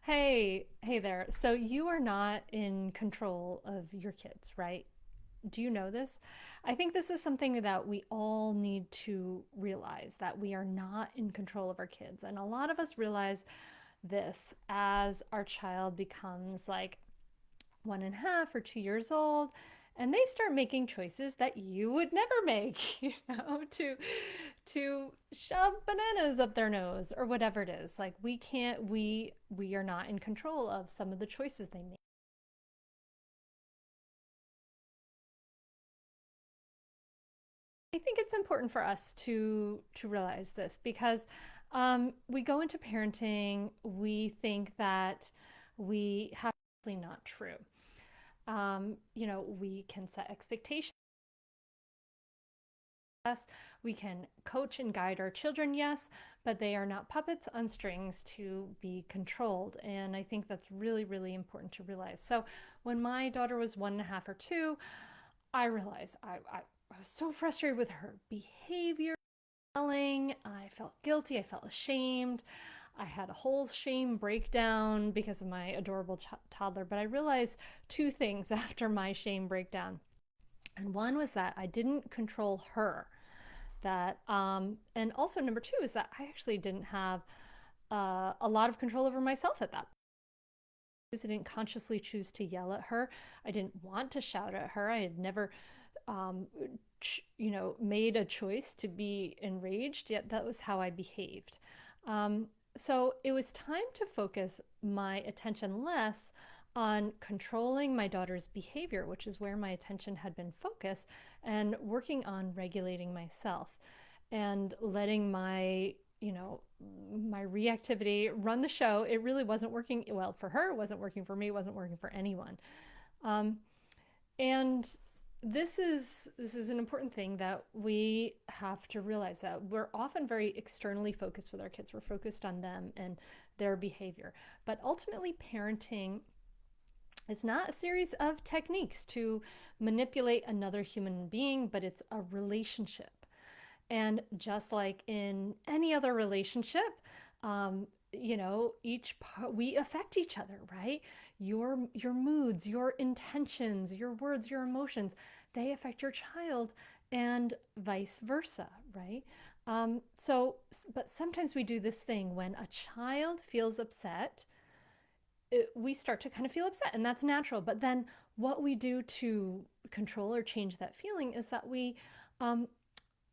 Hey there. So you are not in control of your kids, right? Do you know this? I think this is something that we all need to realize that we are not in control of our kids. And a lot of us realize this as our child becomes like 1.5 or 2 years old, and they start making choices that you would never make, to shove bananas up their nose or whatever it is. Like we can't we are not in control of some of the choices they make. I think it's important for us to realize this because we go into parenting, we think that we have not true. We can set expectations. Yes, we can coach and guide our children, yes, but they are not puppets on strings to be controlled. And I think that's really, really important to realize. So when my daughter was 1.5 or 2, I realized I was so frustrated with her behavior. I felt guilty. I felt ashamed. I had a whole shame breakdown because of my adorable toddler. But I realized two things after my shame breakdown. And one was that I didn't control her. And also number two is that I actually didn't have a lot of control over myself at that point. I didn't consciously choose to yell at her. I didn't want to shout at her. I had never um, made a choice to be enraged, yet that was how I behaved. Um, so it was time to focus my attention less on controlling my daughter's behavior, which is where my attention had been focused, and working on regulating myself and letting my reactivity run the show. It really wasn't working well for her, it wasn't working for me, it wasn't working for anyone. Um, and this is an important thing that we have to realize, that we're often very externally focused with our kids. We're focused on them and their behavior. But ultimately, parenting is not a series of techniques to manipulate another human being, but it's a relationship. And just like in any other relationship, each part we affect each other, right? Your moods, your intentions, your words, your emotions, they affect your child, and vice versa, right? But sometimes we do this thing when a child feels upset, we start to kind of feel upset, and that's natural. But then what we do to control or change that feeling is that um,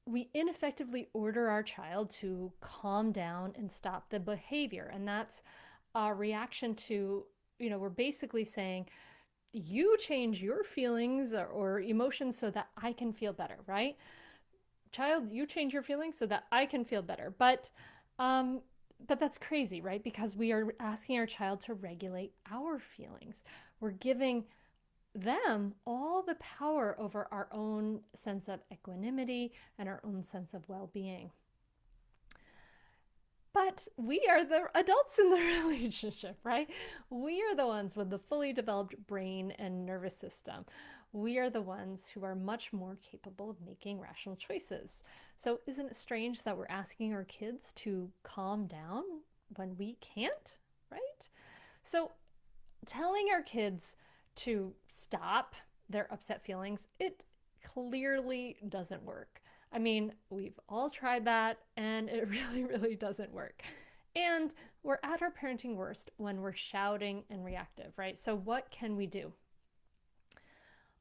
we ineffectively order our child to calm down and stop the behavior. And that's a reaction to, we're basically saying, you change your feelings or emotions so that I can feel better, right? Child, you change your feelings so that I can feel better. Um, but that's crazy, right? Because we are asking our child to regulate our feelings. We're giving them all the power over our own sense of equanimity and our own sense of well being. But we are the adults in the relationship, right? We are the ones with the fully developed brain and nervous system. We are the ones who are much more capable of making rational choices. So, isn't it strange that we're asking our kids to calm down when we can't, right? So, telling our kids to stop their upset feelings, it clearly doesn't work. I mean, we've all tried that, and it really, really doesn't work. And we're at our parenting worst when we're shouting and reactive, right? So, what can we do?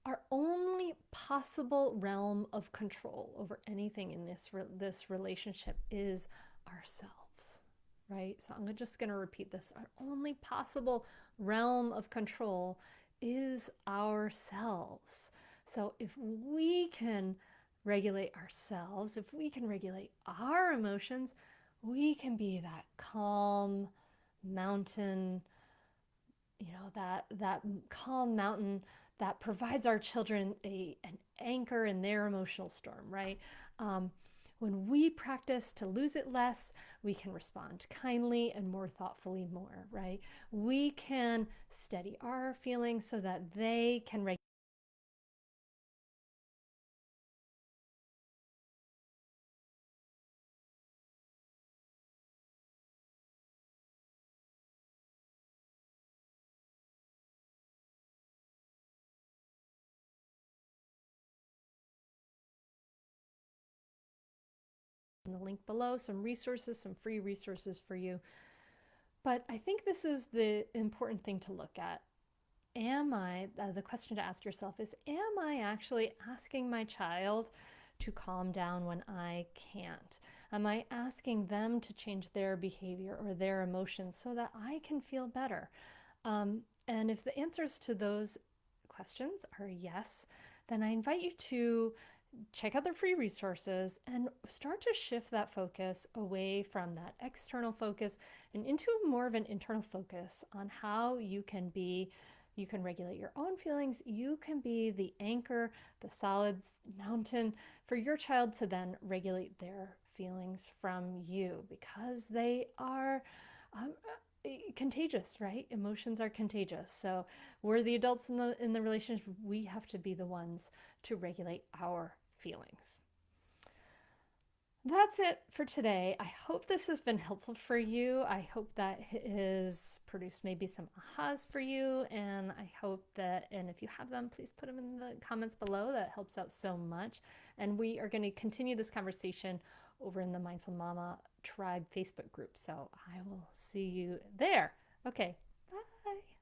Our only possible realm of control over anything in this relationship is ourselves, right? So I'm just going to repeat this. Our only possible realm of control is ourselves. So if we can regulate ourselves, if we can regulate our emotions, we can be that calm mountain, that calm mountain that provides our children an anchor in their emotional storm, right? Um, when we practice to lose it less, we can respond kindly and more thoughtfully more, right? We can steady our feelings so that they can regulate in the link below, some resources, some free resources for you. But I think this is the important thing to look at. The question to ask yourself is, am I actually asking my child to calm down when I can't? Am I asking them to change their behavior or their emotions so that I can feel better? And if the answers to those questions are yes, then I invite you to check out the free resources and start to shift that focus away from that external focus and into more of an internal focus on how you can regulate your own feelings. You can be the anchor, the solid mountain for your child to then regulate their feelings from you, because they are um, contagious, right? Emotions are contagious. So we're the adults in the relationship. We have to be the ones to regulate our feelings. That's it for today. I hope this has been helpful for you. I hope that has produced maybe some ahas for you. And I hope that, and if you have them, please put them in the comments below. That helps out so much. And we are going to continue this conversation over in the Mindful Mama Tribe Facebook group. So I will see you there. Okay, bye.